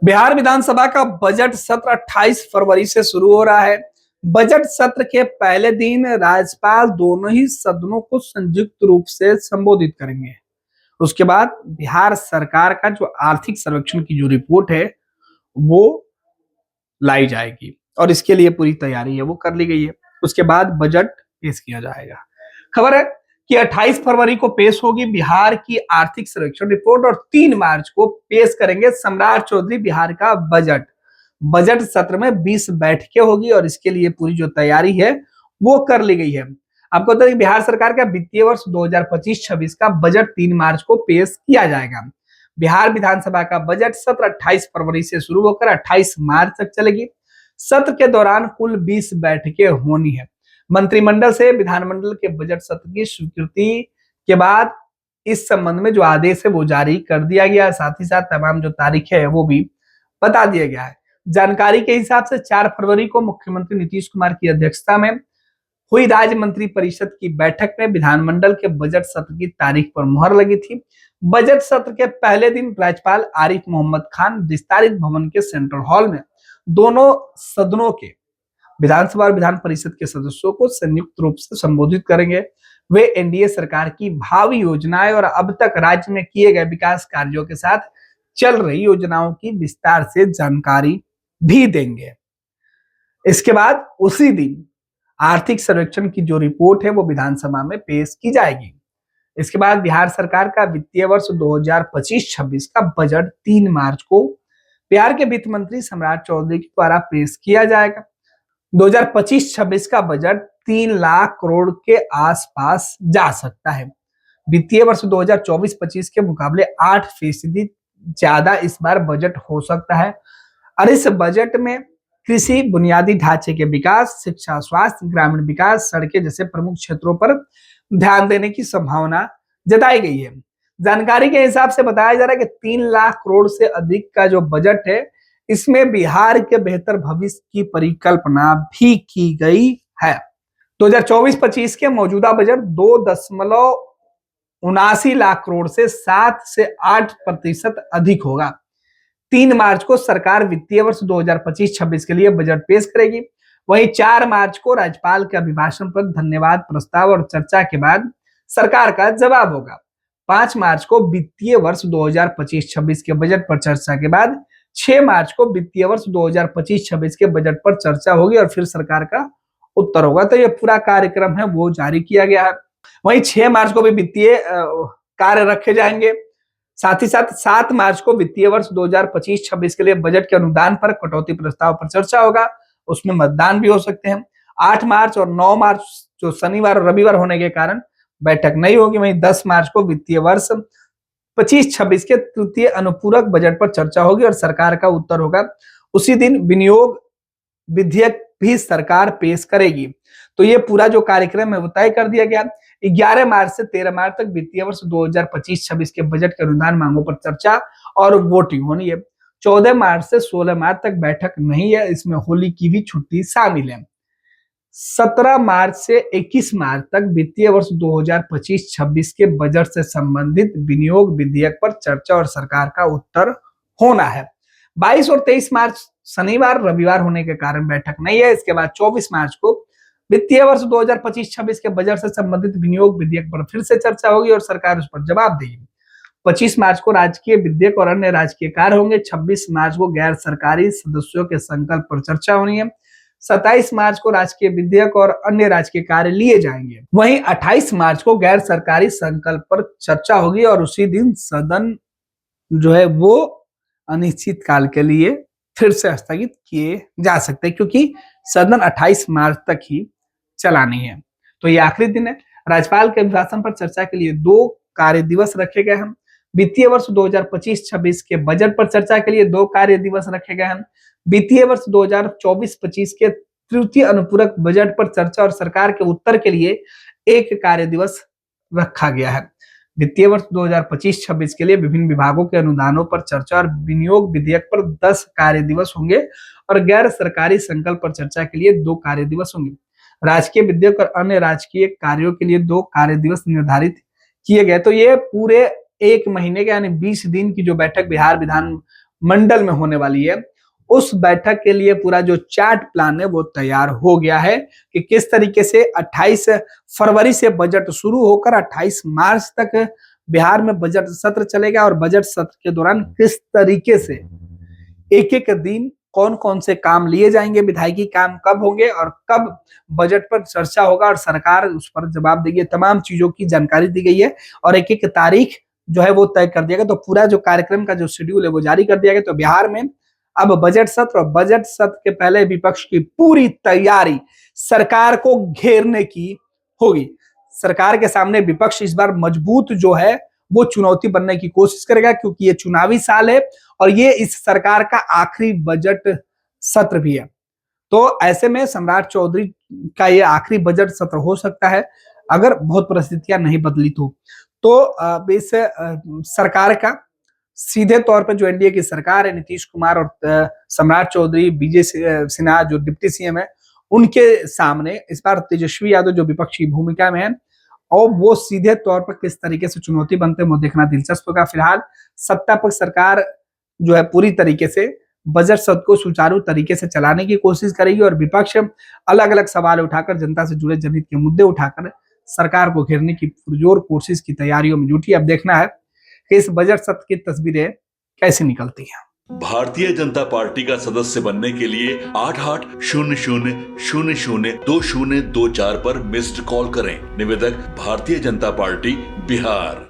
बिहार विधानसभा का बजट सत्र 28 फरवरी से शुरू हो रहा है। बजट सत्र के पहले दिन राज्यपाल दोनों ही सदनों को संयुक्त रूप से संबोधित करेंगे। उसके बाद बिहार सरकार का जो आर्थिक सर्वेक्षण की जो रिपोर्ट है वो लाई जाएगी और इसके लिए पूरी तैयारी है वो कर ली गई है। उसके बाद बजट पेश किया जाएगा। खबर है कि 28 फरवरी को पेश होगी बिहार की आर्थिक सर्वेक्षण रिपोर्ट और 3 मार्च को पेश करेंगे सम्राट चौधरी बिहार का बजट। बजट सत्र में 20 बैठकें होगी और इसके लिए पूरी जो तैयारी है वो कर ली गई है। आपको बता दें बिहार सरकार का वित्तीय वर्ष 2025-26 का बजट 3 मार्च को पेश किया जाएगा। बिहार विधानसभा का बजट सत्र 28 फरवरी से शुरू होकर 28 मार्च तक चलेगी। सत्र के दौरान कुल 20 बैठकें होनी है। मंत्रिमंडल से विधानमंडल के बजट सत्र की स्वीकृति के बाद इस संबंध में जो आदेश है वो जारी कर दिया गया है। साथ ही साथ तमाम जो तारीखें है वो भी बता दिया गया है। जानकारी के हिसाब से 4 फरवरी को मुख्यमंत्री नीतीश कुमार की अध्यक्षता में हुई राज्य मंत्री परिषद की बैठक में विधानमंडल के बजट सत्र की तारीख पर मुहर लगी थी। बजट सत्र के पहले दिन राज्यपाल आरिफ मोहम्मद खान विस्तारित भवन के सेंट्रल हॉल में दोनों सदनों के विधानसभा और विधान परिषद के सदस्यों को संयुक्त रूप से संबोधित करेंगे। वे एनडीए सरकार की भावी योजनाएं और अब तक राज्य में किए गए विकास कार्यों के साथ चल रही योजनाओं की विस्तार से जानकारी भी देंगे। इसके बाद उसी दिन आर्थिक सर्वेक्षण की जो रिपोर्ट है वो विधानसभा में पेश की जाएगी। इसके बाद बिहार सरकार का वित्तीय वर्ष 2025-26 का बजट 3 मार्च को बिहार के वित्त मंत्री सम्राट चौधरी के द्वारा पेश किया जाएगा। 2025-26 का बजट 3 लाख करोड़ के आसपास जा सकता है। वित्तीय वर्ष 2024-25 के मुकाबले 8% ज्यादा इस बार बजट हो सकता है और इस बजट में कृषि, बुनियादी ढांचे के विकास, शिक्षा, स्वास्थ्य, ग्रामीण विकास, सड़कें जैसे प्रमुख क्षेत्रों पर ध्यान देने की संभावना जताई गई है। जानकारी के हिसाब से बताया जा रहा है कि 3 लाख करोड़ से अधिक का जो बजट है इसमें बिहार के बेहतर भविष्य की परिकल्पना भी की गई है। 2024-25 के मौजूदा बजट 2.79 लाख करोड़ से 7 से 8% अधिक होगा। 3 मार्च को सरकार वित्तीय वर्ष 2025-26 के लिए बजट पेश करेगी। वहीं 4 मार्च को राज्यपाल के अभिभाषण पर धन्यवाद प्रस्ताव और चर्चा के बाद सरकार का जवाब होगा। 5 मार्च को वित्तीय वर्ष 2025-26 के बजट पर चर्चा के बाद 6 मार्च को वित्तीय वर्ष 2025-26 के बजट पर चर्चा होगी और फिर सरकार का उत्तर होगा। तो ये पूरा कार्यक्रम है वो जारी किया गया है। वहीं 6 मार्च को भी वित्तीय कार्य रखे जाएंगे। साथ ही साथ 7 मार्च को वित्तीय वर्ष 2025-26 के लिए बजट के अनुदान पर कटौती प्रस्ताव पर चर्चा होगा, उसमें मतदान भी हो सकते हैं। 8 मार्च और 9 मार्च जो शनिवार और रविवार होने के कारण बैठक नहीं होगी। वहीं 10 मार्च को वित्तीय वर्ष 25-26 के तृतीय अनुपूरक बजट पर चर्चा होगी और सरकार का उत्तर होगा। उसी दिन विनियोग विधेयक भी सरकार पेश करेगी। तो ये पूरा जो कार्यक्रम है वो तय कर दिया गया। 11 मार्च से 13 मार्च तक वित्तीय वर्ष 2025-26 के बजट के अनुदान मांगों पर चर्चा और वोटिंग होनी है। 14 मार्च से 16 मार्च तक बैठक नहीं है, इसमें होली की भी छुट्टी शामिल है। 17 मार्च से 21 मार्च तक वित्तीय वर्ष 2025-26 के बजट से संबंधित विनियोग विधेयक पर चर्चा और सरकार का उत्तर होना है। 22 और 23 मार्च शनिवार रविवार होने के कारण बैठक नहीं है। इसके बाद 24 मार्च को वित्तीय वर्ष 2025-26 के बजट से संबंधित विनियोग विधेयक पर फिर से चर्चा होगी और सरकार उस पर जवाब देगी। 25 मार्च को राजकीय विधेयक और अन्य राजकीय कार्य होंगे। 26 मार्च को गैर सरकारी सदस्यों के संकल्प पर चर्चा होनी है। 27 मार्च को राजकीय विधेयक और अन्य राजकीय कार्य लिए जाएंगे। वहीं 28 मार्च को गैर सरकारी संकल्प पर चर्चा होगी और उसी दिन सदन जो है वो अनिश्चित काल के लिए फिर से स्थगित किए जा सकते हैं, क्योंकि सदन 28 मार्च तक ही चलानी है। तो ये आखिरी दिन है। राज्यपाल के अभिभाषण पर चर्चा के लिए 2 कार्य दिवस रखे गए हैं। वित्तीय वर्ष 2025-26 के बजट पर चर्चा के लिए 2 कार्य दिवस रखे गए हैं। वित्तीय वर्ष 2024-25 के तृतीय अनुपूरक बजट पर चर्चा और सरकार के उत्तर के लिए 1 कार्य दिवस रखा गया है। वित्तीय वर्ष 2025-26 के लिए विभिन्न विभागों के अनुदानों पर चर्चा और विनियोग विधेयक पर 10 कार्य दिवस होंगे और गैर सरकारी संकल्प पर चर्चा के लिए 2 कार्य दिवस होंगे। राजकीय विधेयक और अन्य राजकीय कार्यों के लिए 2 कार्य दिवस निर्धारित किए गए। तो ये पूरे 1 महीने के यानी 20 दिन की जो बैठक बिहार विधान मंडल में होने वाली है, उस बैठक के लिए पूरा जो चार्ट प्लान है वो तैयार हो गया है कि किस तरीके से 28 फरवरी से बजट शुरू होकर 28 मार्च तक बिहार में बजट सत्र चलेगा और बजट सत्र के दौरान किस तरीके से एक एक दिन कौन कौन से काम लिए जाएंगे, विधायकी काम कब होंगे और कब बजट पर चर्चा होगा और सरकार उस पर जवाब देगी, तमाम चीजों की जानकारी दी गई है और एक एक तारीख जो है वो तय कर दिया गया। तो पूरा जो कार्यक्रम का जो शेड्यूल है वो जारी कर दिया गया। तो बिहार में अब बजट सत्र और बजट सत्र के पहले विपक्ष की पूरी तैयारी सरकार को घेरने की होगी। सरकार के सामने विपक्ष इस बार मजबूत जो है वो चुनौती बनने की कोशिश करेगा, क्योंकि ये चुनावी साल है और ये इस सरकार का आखिरी बजट सत्र भी है। तो ऐसे में सम्राट चौधरी का ये आखिरी बजट सत्र हो सकता है अगर बहुत परिस्थितियां नहीं बदली तो इस सरकार का सीधे तौर पर जो एनडीए की सरकार है, नीतीश कुमार और सम्राट चौधरी, विजय सिन्हा जो डिप्टी सीएम है, उनके सामने इस बार तेजस्वी यादव जो विपक्षी भूमिका में है और वो सीधे तौर पर किस तरीके से चुनौती बनते हैं वो देखना दिलचस्प होगा। फिलहाल सत्ता पक्ष सरकार जो है पूरी तरीके से बजट सत्र को सुचारू तरीके से चलाने की कोशिश करेगी और विपक्ष अलग अलग सवाल उठाकर, जनता से जुड़े जनहित के मुद्दे उठाकर सरकार को घेरने की पुरजोर कोशिश की तैयारियों में जुटी। अब देखना है कि इस बजट सत्र की तस्वीरें कैसे निकलती हैं। भारतीय जनता पार्टी का सदस्य बनने के लिए 8800002024 पर मिस्ड कॉल करें। निवेदक भारतीय जनता पार्टी बिहार।